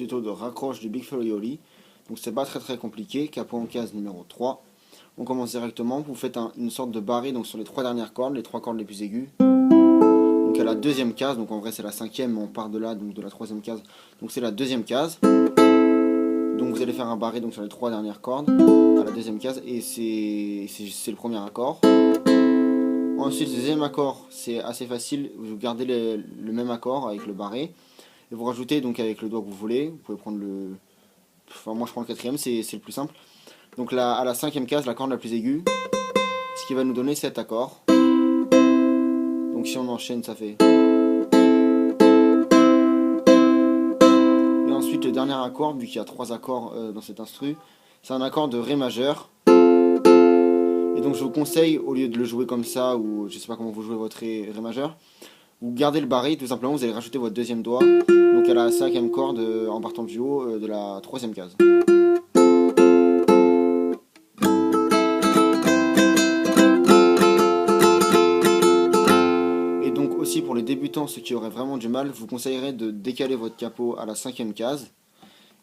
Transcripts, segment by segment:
tuto de raccroche du Big Flo et Oli. Donc c'est pas très compliqué. Capo en case numéro 3. On commence directement, vous faites une sorte de barré donc sur les 3 dernières cordes, les 3 cordes les plus aiguës. Donc à la deuxième case, donc en vrai c'est la 5e, mais on part de là, donc de la 3e case. Donc c'est la 2e case. Donc vous allez faire un barré donc sur les 3 dernières cordes, à la 2e case, et c'est le premier accord. Ensuite, le deuxième accord, c'est assez facile, vous gardez le même accord avec le barré, et vous rajoutez donc avec le doigt que vous voulez, vous pouvez prendre le... Enfin moi je prends le 4e, c'est le plus simple. Donc là, à la 5e case, la corde la plus aiguë, ce qui va nous donner cet accord. Donc si on enchaîne, ça fait... Et ensuite le dernier accord, vu qu'il y a 3 accords dans cet instru, c'est un accord de Ré majeur. Et donc je vous conseille, au lieu de le jouer comme ça, ou je sais pas comment vous jouez votre Ré majeur, vous gardez le barré, tout simplement vous allez rajouter votre deuxième doigt, donc à la 5e corde en partant du haut de la 3e case. Et donc aussi pour les débutants, ceux qui auraient vraiment du mal, je vous conseillerais de décaler votre capo à la 5e case.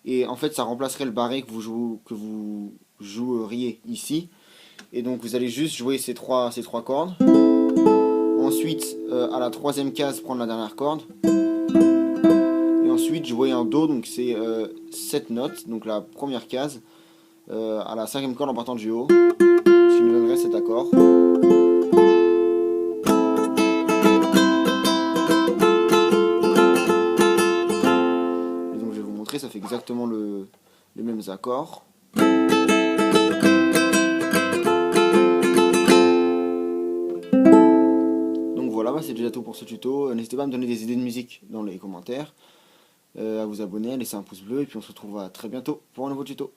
Et en fait ça remplacerait le barré que vous joueriez ici. Et donc vous allez juste jouer ces trois cordes. Ensuite à la 3e case prendre la dernière corde. Et ensuite jouer un Do, donc c'est 7 notes, donc la première case à la 5e corde en partant du haut. Ce qui nous donnerait cet accord. Et donc je vais vous montrer, ça fait exactement les mêmes accords. Voilà, c'est déjà tout pour ce tuto. N'hésitez pas à me donner des idées de musique dans les commentaires, à vous abonner, à laisser un pouce bleu, et puis on se retrouve très bientôt pour un nouveau tuto.